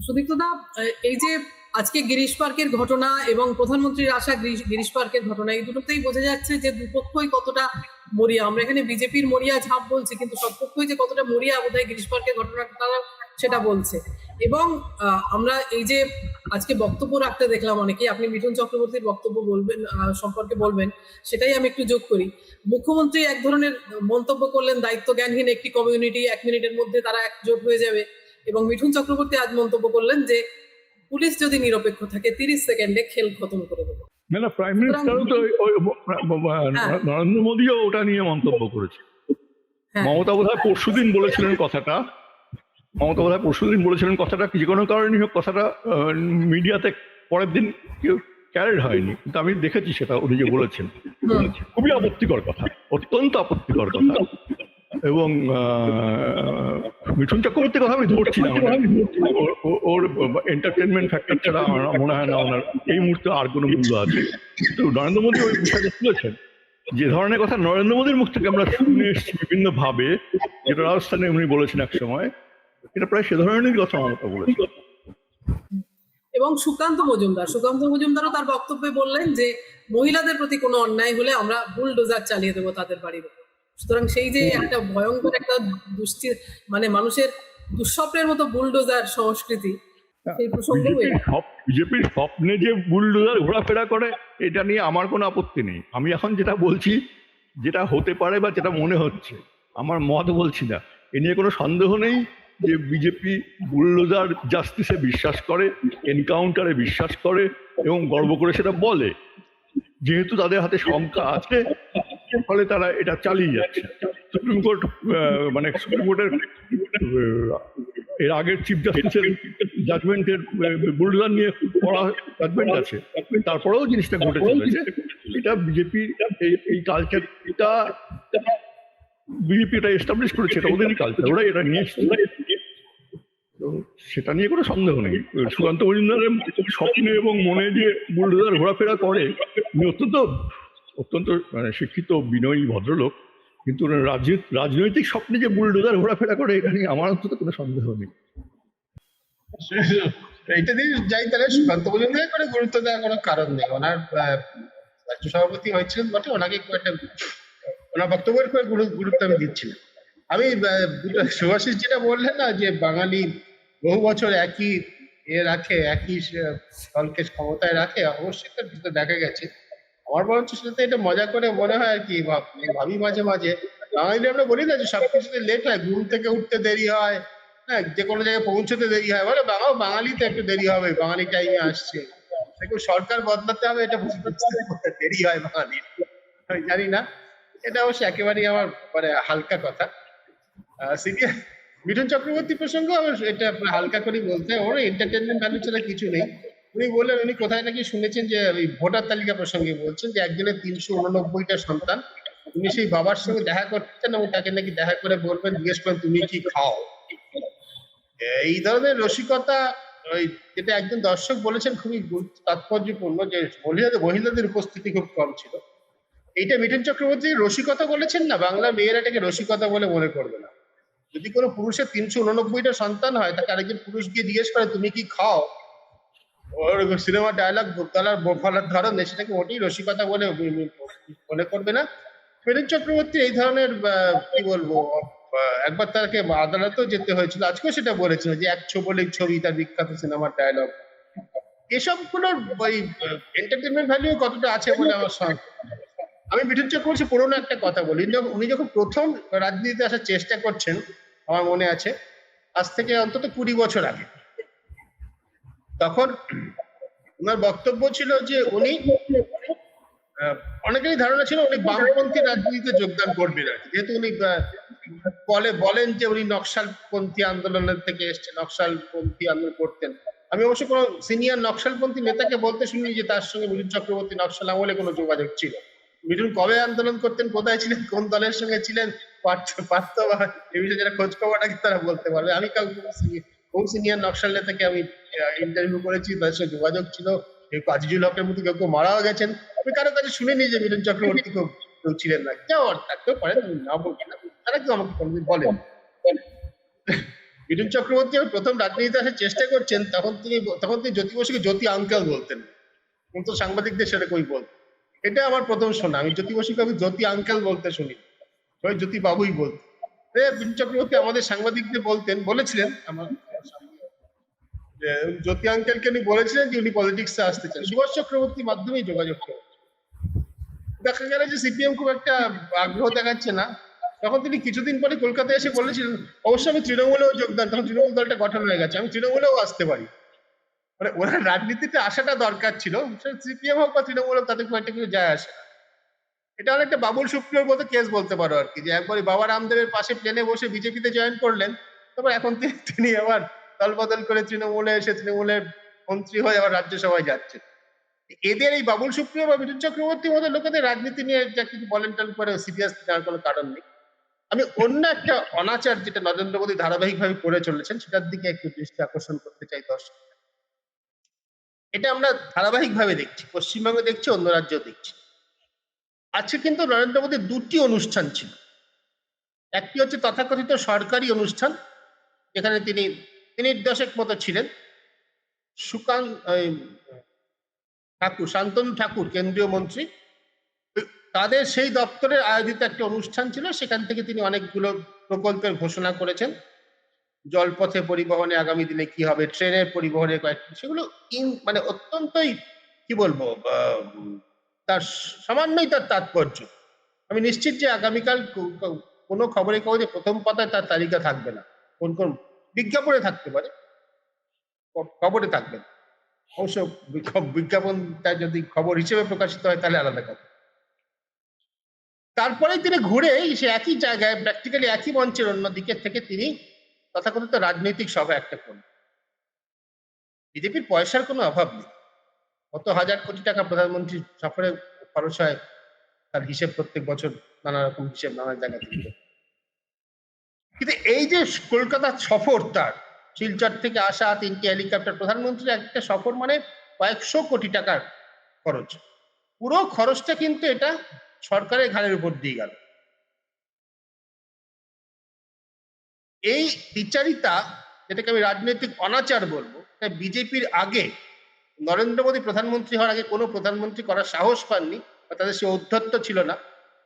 সুদীপ্তদা, এই যে আজকে গিরিশ পার্কের ঘটনা এবং প্রধানমন্ত্রীর আসা গিরিশ পার্কের ঘটনা, এই দুটোতেই বোঝা যাচ্ছে যে দুপক্ষই কতটা মরিয়া। আমরা এখানে বিজেপির মরিয়া ঝাঁপ বলছি, কিন্তু সব পক্ষই যে কতটা মরিয়া বোধহয় গিরিশ পার্কের ঘটনাটা তারা সেটা বলছে। এবং আমরা এই যে আজকে বক্তব্য রাখতে দেখলাম অনেকেই, আপনি মিঠুন চক্রবর্তীর বক্তব্য বলবেন সম্পর্কে বলবেন, সেটাই আমি একটু যোগ করি। মুখ্যমন্ত্রী এক ধরনের মন্তব্য করলেন, দায়িত্ব জ্ঞানহীন একটি কমিউনিটি, 1 মিনিটের মধ্যে তারা একজোট হয়ে যাবে। এবং মিঠুন চক্রবর্তী আজ মন্তব্য করলেন যে পুলিশ যদি নিরপেক্ষ থাকে 30 সেকেন্ডে খেল খতম করে দেবে। না, প্রাইম মিনিস্টারও তো নরেন্দ্র মোদীও ওটা নিয়ে মন্তব্য করেছে। মমতা বোধহয় পরশুদিন বলেছিলেন কথাটা, যে কোনো কারণে হোক কথাটা মিডিয়াতে পরের দিন কেউ ক্যারিড হয়নি, কিন্তু আমি দেখেছি সেটা উনি যে বলেছেন। খুবই আপত্তিকর কথা, অত্যন্ত আপত্তিকর কথা। এবং মিঠুন চক্রবর্তীর কথা আমি ধরছি না, ওর এন্টারটেনমেন্ট ফ্যাক্টর ছাড়া আমার মনে হয় না ওনার এই মুহূর্তে আর কোনো মূল্য আছে। কিন্তু নরেন্দ্র মোদী ওই বিষয়টা তুলেছেন, যে ধরনের কথা নরেন্দ্র মোদীর মুখ থেকে আমরা শুনে এসেছি বিভিন্ন ভাবে, যেটা রাজস্থানে উনি বলেছেন এক সময়, এটা প্রায় সে ধরনের কথা মমতা বলেছেন। এবং সুকান্ত মজুমদারও তার বক্তব্যে বললেন যে মহিলাদের প্রতি কোনো অন্যায় হলে আমরা বুলডোজার চালিয়ে দেবো তাদের বাড়ির উপর। সুতরাং সেই যে একটা ভয়ঙ্কর একটা মানে মানুষের দুঃস্বপ্নের মতো বুলডোজার সংস্কৃতি, সেই প্রসঙ্গে বিজেপির স্বপ্নে যে বুলডোজার ঘোরাফেরা করে, এটা নিয়ে আমার কোনো আপত্তি নেই। আমি এখন যেটা বলছি, যেটা হতে পারে বা যেটা মনে হচ্ছে, আমার মত বলছি না, এ নিয়ে কোনো সন্দেহ নেই যে বিজেপি বুলডোজার জাস্টিসে বিশ্বাস করে, এনকাউন্টারে বিশ্বাস করে এবং গর্ব করে সেটা বলে। যেহেতু তাদের হাতে সংখ্যা আছে, ফলে তারা এটা চালিয়ে যাচ্ছে। সুপ্রিম কোর্টের এর আগের চিফ জাস্টিসের জাজমেন্টের বুলডোজার নিয়ে পড়া জাজমেন্ট আছে, তারপরেও জিনিসটা ঘটে চলেছে। এটা বিজেপির এই কালচার, এটা বিজেপি এটা এস্টাবলিশ করেছে, এটা ওদেরই কালচার, ওরা এটা নিয়ে এসছে। তো সেটা নিয়ে কোনো সন্দেহ নেই। সুকান্ত মজুমদারের স্বপ্নে এবং মনে যে বুলডোজার ঘোরাফেরা করে, উনি অত্যন্ত শিক্ষিত, বিনয়ী ভদ্রলোক, কিন্তু রাজনৈতিক স্বপ্নে যে বুলডোজার ঘোরাফেরা করে, এটা নিয়ে আমার অন্তত কোনো সন্দেহ নেই। এটা দিয়ে যাই, তাহলে সুকান্ত মজুমদারের করে গুরুত্ব দেওয়ার কোনো কারণ নেই। ওনার রাজ্য সভাপতি হয়েছিলেন বটে, ওনাকে একটা ওনার বক্তব্যের করে গুরুত্ব আমি দিচ্ছি না। আমি শুভাশিস যেটা বললেন না, যে বাঙালি বহু বছর একই রাখে, একই দলকে ক্ষমতায় রাখে, অবশ্যই তো দেখা গেছে। আমার বরঞ্চ সেটাতে এটা মজা করে মনে হয় আর কি, ভাবি মাঝে মাঝে, বাঙালি আমরা বলি না যে সবকিছুতে লেট হয়, ঘুম থেকে উঠতে দেরি হয়, হ্যাঁ, যে কোনো জায়গায় পৌঁছতে দেরি হয়, বলে বাঙালিতে একটু দেরি হবে, বাঙালি টাইমে আসছে, দেখুন সরকার বদলাতে হবে, এটা বুঝতে দেরি হয় বাঙালির, জানি না। এটা অবশ্য একেবারেই আমার হালকা কথা। সিনিয়র মিঠুন চক্রবর্তী প্রসঙ্গ এটা হালকা করে বলতে হয়, ওর এন্টারটেনমেন্ট ভ্যালু ছাড়া কিছু নেই। উনি বললেন, উনি কোথায় নাকি শুনেছেন যে ওই ভোটার তালিকা প্রসঙ্গে বলছেন যে একজনের 389টা সন্তান, উনি সেই বাবার সঙ্গে দেখা করতেন এবং তাকে নাকি দেখা করে বলবেন, জিজ্ঞেস করেন তুমি কি খাও। এই ধরনের রসিকতা, ওই যেটা একজন দর্শক বলেছেন খুবই তাৎপর্যপূর্ণ, যে মহিলাদের উপস্থিতি খুব কম ছিল। এইটা মিঠুন চক্রবর্তী রসিকতা বলেছেন না, বাংলার মেয়েরা এটাকে রসিকতা বলে মনে করবে না। যদি কোনো পুরুষের 389টা সন্তান হয়, তাকে আরেকজন পুরুষ গিয়ে জিজ্ঞেস করে তুমি কি খাও, ওর সিনেমার ডায়লগ বলার ধরন, সেটাকে মোটেই রসিকতা বলে মনে করবে না। মিঠুন চক্রবর্তী এই ধরনের কি বলবো, একবার তাকে আদালতেও যেতে হয়েছিল, আজকেও সেটা বলেছিল যে এক ছবি, তার বিখ্যাত সিনেমার ডায়লগ। এসব গুলোর ওই এন্টারটেনমেন্ট ভ্যালু কতটা আছে বলে আমার সন্দেহ। আমি মিঠুন চক্রবর্তী পুরোনো একটা কথা বলি, উনি যখন প্রথম রাজনীতিতে আসার চেষ্টা করছেন, আমার মনে আছে আজ থেকে অন্তত 20 বছর আগে, তখন ওনার বক্তব্য ছিল যে উনি, অনেকেরই ধারণা ছিল উনি বামপন্থী রাজনীতিতে যোগদান করবেন, যেহেতু উনি বলেন যে উনি নকশালপন্থী আন্দোলনের থেকে এসছেন, নকশালপন্থী আন্দোলন করতেন। আমি অবশ্য কোনো সিনিয়র নকশালপন্থী নেতাকে বলতে শুনি যে তার সঙ্গে মিঠুন চক্রবর্তী নকশাল আমলে কোনো যোগাযোগ ছিল। মিঠুন কবে আন্দোলন করতেন, কোথায় ছিলেন, কোন দলের সঙ্গে ছিলেন, পার্থ বা এই বিষয়ে যারা খোঁজ খবর রাখে তারা বলতে পারবে। আমি কোন সিনিয়র নকশাল নেতাকে আমি ইন্টারভিউ করেছি, তাদের সঙ্গে যোগাযোগ ছিল, কেউ আজিজুল হকের মতো কেউ মারাও গেছেন, আমি কারো কাছে শুনিনি যে মিঠুন চক্রবর্তী কেউ ছিলেন না। কেউ থাকতেও পারেন, আমি না বলছি না, তারা কেউ আমাকে কোনোদিন বলেন। মিঠুন চক্রবর্তী যখন প্রথম রাজনীতিতে আসার চেষ্টা করছেন তখন তিনি জ্যোতি বসুকে জ্যোতি আঙ্কেল বলতেন, কিন্তু সাংবাদিকদের সেটা কই বলতেন। এটা আমার প্রথম শোনা, আমি জ্যোতি বসুকে আমি জ্যোতি আঙ্কেল বলতে শুনি, সবাই জ্যোতি বাবুই বলতেন। মিঠুন চক্রবর্তী আমাদের সাংবাদিকদের বলেছিলেন আমার যে জ্যোতি আঙ্কেলকে উনি বলেছিলেন যে উনি পলিটিক্সে আসতে চান, সুভাষ চক্রবর্তীর মাধ্যমেই যোগাযোগ করেন। দেখা গেল যে সিপিএম খুব একটা আগ্রহ দেখাচ্ছে না, তখন তিনি কিছুদিন পরে কলকাতায় এসে বলেছিলেন, অবশ্য আমি তৃণমূলেও যোগদান, তখন তৃণমূল দলটা গঠন হয়ে গেছে, আমি তৃণমূলেও আসতে পারি। মানে ওরা রাজনীতিতে আসাটা দরকার ছিল, সিপিএম হোক বা তৃণমূল হোক তাতে খুব একটা কিছু যায় আসে না। এটা অনেকটা বাবুল সুপ্রিয়র মতো কেস বলতে পারো আর কি, যে একবারই বাবা রামদেবের পাশে প্লেনে বসে বিজেপিতে জয়েন করলেন, তারপর এখন তিনি আবার দল বদল করে তৃণমূলে এসে তৃণমূলের মন্ত্রী হয়ে আবার রাজ্যসভায় যাচ্ছে। এদের এই বাবুল সুপ্রিয় বা মিঠুন চক্রবর্তীর মতো লোকেদের রাজনীতি নিয়ে যা কিছু বলেন টলেন করে সিরিয়াস নেওয়ার কোনো কারণ নেই। আমি অন্য একটা অনাচার যেটা নরেন্দ্র মোদী ধারাবাহিকভাবে করে চলেছেন সেটার দিকে একটু দৃষ্টি আকর্ষণ করতে চাই দর্শক। এটা আমরা ধারাবাহিকভাবে দেখছি, পশ্চিমবঙ্গে দেখছি, অন্য রাজ্যেও দেখছি। আজকে কিন্তু নরেন্দ্র মোদীর দুটি অনুষ্ঠান ছিল, একটি হচ্ছে তথাকথিত সরকারি অনুষ্ঠান, যেখানে তিনি মিনিট দশেক মতো ছিলেন। শান্তনু ঠাকুর কেন্দ্রীয় মন্ত্রী, তাদের সেই দপ্তরের আয়োজিত একটা অনুষ্ঠান ছিল, সেখান থেকে তিনি অনেকগুলো প্রকল্পের ঘোষণা করেছেন। জলপথে পরিবহনে আগামী দিনে কি হবে, ট্রেনের পরিবহনে কয়েকটি, সেগুলো মানে অত্যন্তই কি বলবো, তার সামান্যই তার তাৎপর্য। আমি নিশ্চিত যে আগামীকাল কোনো খবরের কাগজে প্রথম পাতায় তার তালিকা থাকবে না, কোন কোন বিজ্ঞাপনে থাকতে পারে, খবরে থাকবে না। অবশ্য বিজ্ঞাপনটা যদি খবর হিসেবে প্রকাশিত হয় তাহলে আলাদা কথা। তারপরে তিনি ঘুরে সে একই জায়গায় প্র্যাকটিক্যালি একই মঞ্চের অন্য দিকের থেকে তিনি তথাকথিত রাজনৈতিক সভা একটা করলেন। বিজেপির পয়সার কোনো অভাব নেই, কত হাজার কোটি টাকা প্রধানমন্ত্রী সফরে খরচ হয়, তার হিসেব প্রত্যেক বছর নানা রকম হিসেব নানা জায়গা থেকে। কিন্তু এই যে কলকাতার সফর, তার শিলচর থেকে আসা 3টি হেলিকপ্টার, প্রধানমন্ত্রীর একটা সফর মানে কয়েকশো কোটি টাকার খরচ, পুরো খরচটা কিন্তু এটা সরকারের ঘাড়ের উপর দিয়ে গেল। এই বিচারিতা, যেটাকে আমি রাজনৈতিক অনাচার বলবো, তাই বিজেপির আগে নরেন্দ্র মোদী প্রধানমন্ত্রী হওয়ার আগে কোনো প্রধানমন্ত্রী করার সাহস পাননি, বা তাদের সেই ঔদ্ধত্য ছিল না,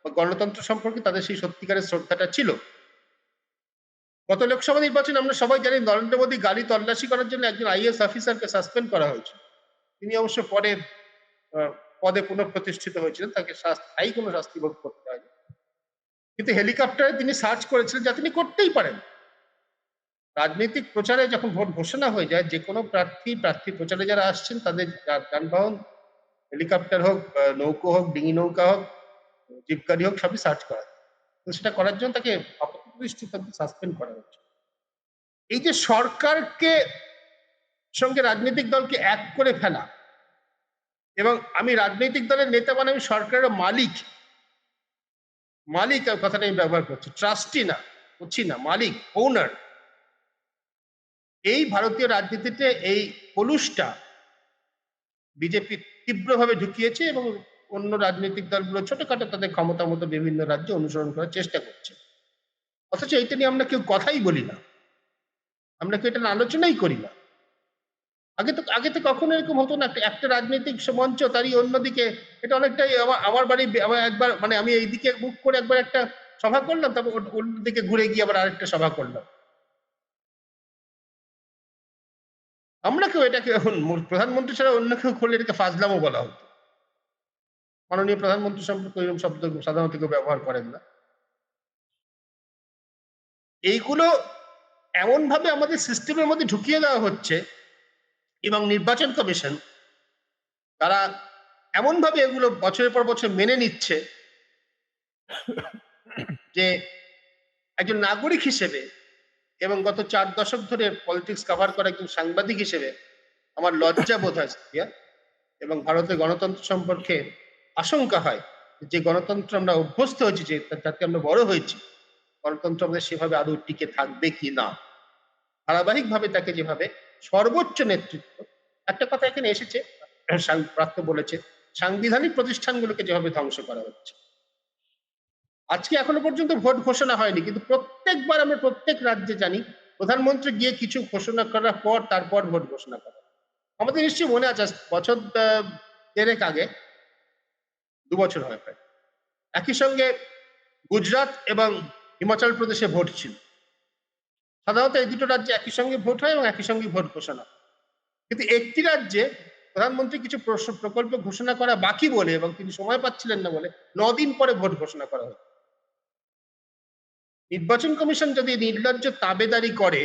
বা গণতন্ত্র সম্পর্কে তাদের সেই সত্যিকারের শ্রদ্ধাটা ছিল। গত লোকসভা নির্বাচনে আমরা সবাই জানি নরেন্দ্র মোদী গাড়ি তল্লাশি করার জন্য একজন আইএএস অফিসারকে সাসপেন্ড করা হয়েছে। তিনি অবশ্য পরে পদে পুনঃপ্রতিষ্ঠিত হয়েছিলেন, তাকে স্থায়ী কোনো শাস্তি ভোগ করতে হয়নি, কিন্তু হেলিকপ্টারে তিনি সার্চ করেছিলেন, যা তিনি করতেই পারেন। রাজনৈতিক প্রচারে যখন ভোট ঘোষণা হয়ে যায়, যে কোনো প্রার্থী প্রচারে যারা আসছেন তাদের যানবাহন, হেলিকপ্টার হোক, নৌকো হোক, ডিঙি নৌকা হোক, জিপ গাড়ি হোক, সবই সার্চ করা, তো সেটা করার জন্য তাকে অপ্রতিষ্ঠিত সাসপেন্ড করা হচ্ছে। এই যে সরকারকে সঙ্গে রাজনৈতিক দলকে এক করে ফেলা, এবং আমি রাজনৈতিক দলের নেতা মানে আমি সরকারের মালিক কথাটা আমি ব্যবহার করছি, ট্রাস্টি না, করছি না, মালিক, ওনার। এই ভারতীয় রাজনীতিতে এই কলুষটা বিজেপি তীব্রভাবে ঢুকিয়েছে, এবং অন্য রাজনৈতিক দলগুলো ছোটখাটো তাদের ক্ষমতা মতো বিভিন্ন রাজ্যে অনুসরণ করার চেষ্টা করছে। অথচ এইটা নিয়ে আমরা কেউ কথাই বলি না, আমরা কেউ এটা আলোচনাই করি না। আগে তো কখনো এরকম হতো না, একটা রাজনৈতিক মঞ্চ তারই অন্যদিকে, এটা অনেকটাই আমার বাড়ি, আমার একবার মানে আমি এইদিকে মুখ করে একবার একটা সভা করলাম, তারপর অন্যদিকে ঘুরে গিয়ে আবার আরেকটা সভা করলাম। আমরা কেউ এটাকে এখন প্রধানমন্ত্রী ছাড়া অন্য কেউ করলে এটাকে ফাজলামও বলা হতো। মাননীয় প্রধানমন্ত্রী সম্পর্কে এরকম শব্দ সাধারণত কেউ ব্যবহার করেন না। এইগুলো এমন ভাবে আমাদের সিস্টেমের মধ্যে ঢুকিয়ে দেওয়া হচ্ছে, এবং নির্বাচন কমিশন তারা এমন ভাবে এগুলো বছরের পর বছর মেনে নিচ্ছে, যে একজন নাগরিক হিসেবে এবং গত 4 দশক ধরে পলিটিক্স কভার করা একজন সাংবাদিক হিসেবে আমার লজ্জা বোধ হয়, এবং ভারতের গণতন্ত্র সম্পর্কে আশঙ্কা হয়, যে গণতন্ত্র আমরা অভ্যস্ত হয়েছি, যে যাতে আমরা বড় হয়েছি, গণতন্ত্র আমাদের সেভাবে আদৌ টিকে থাকবে কি না। ধারাবাহিকভাবে তাকে যেভাবে সর্বোচ্চ নেতৃত্ব, একটা কথা এখানে এসেছে, প্রাপ্ত বলেছে, সাংবিধানিক প্রতিষ্ঠানগুলোকে যেভাবে ধ্বংস করা হচ্ছে। আজকে এখনো পর্যন্ত ভোট ঘোষণা হয়নি, কিন্তু প্রত্যেকবার আমরা প্রত্যেক রাজ্যে জানি প্রধানমন্ত্রী গিয়ে কিছু ঘোষণা করার পর তারপর ভোট ঘোষণা করা। আমাদের নিশ্চয়ই মনে আছে বছর 3 আগে, 2 বছর হয় প্রায়, একই সঙ্গে গুজরাট এবং হিমাচল প্রদেশে ভোট ছিল। সাধারণত এই দুটো রাজ্যে একই সঙ্গে ভোট হয় এবং একই সঙ্গে ভোট ঘোষণা হয়। কিন্তু একটি রাজ্যে প্রধানমন্ত্রী কিছু প্রকল্প ঘোষণা করা বাকি বলে এবং তিনি সময় পাচ্ছিলেন না বলে 9 দিন পরে ভোট ঘোষণা করা হয়। নির্বাচন কমিশন যদি নির্লজ্জ তাবেদারি করে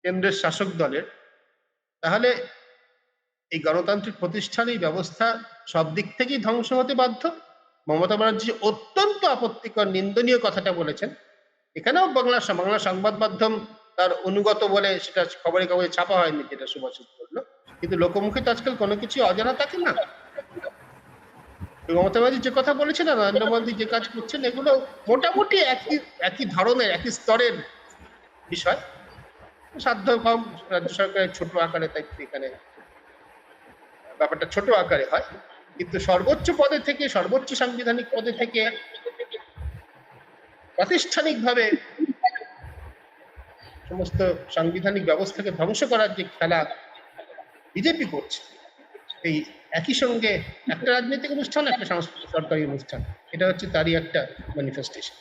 কেন্দ্রের শাসক দলের, তাহলে এই গণতান্ত্রিক প্রতিষ্ঠান, এই ব্যবস্থা সব দিক থেকেই ধ্বংস হতে বাধ্য। মমতা ব্যানার্জি অত্যন্ত আপত্তিকর নিন্দনীয় কথাটা বলেছেন। এখানেও বাংলা সংবাদ মাধ্যম তার অনুগত বলে সেটা খবরের কাগজে ছাপা হয়নি, যেটা সুভাষিত করলো, কিন্তু লোকমুখে তো আজকাল কোনো কিছু অজানা থাকে না। মমতা ব্যানার্জি যে কথা বলেছেন আর নরেন্দ্র মোদী যে কাজ করছেন, এগুলো মোটামুটি একই ধরনের, একই স্তরের বিষয়। সাধ্য কম, রাজ্য সরকারের ছোট আকারে, তাই এখানে ব্যাপারটা ছোট আকারে হয়। কিন্তু সর্বোচ্চ পদে থেকে, সর্বোচ্চ সাংবিধানিক পদে থেকে প্রাতিষ্ঠানিকভাবে সমস্ত সাংবিধানিক ব্যবস্থাকে ধ্বংস করার যে খেলা বিজেপি করছে, এই একই সঙ্গে একটা রাজনৈতিক অনুষ্ঠান, একটা সাংস্কৃতিক সরকারি অনুষ্ঠান, এটা হচ্ছে তারই একটা ম্যানিফেস্টেশন।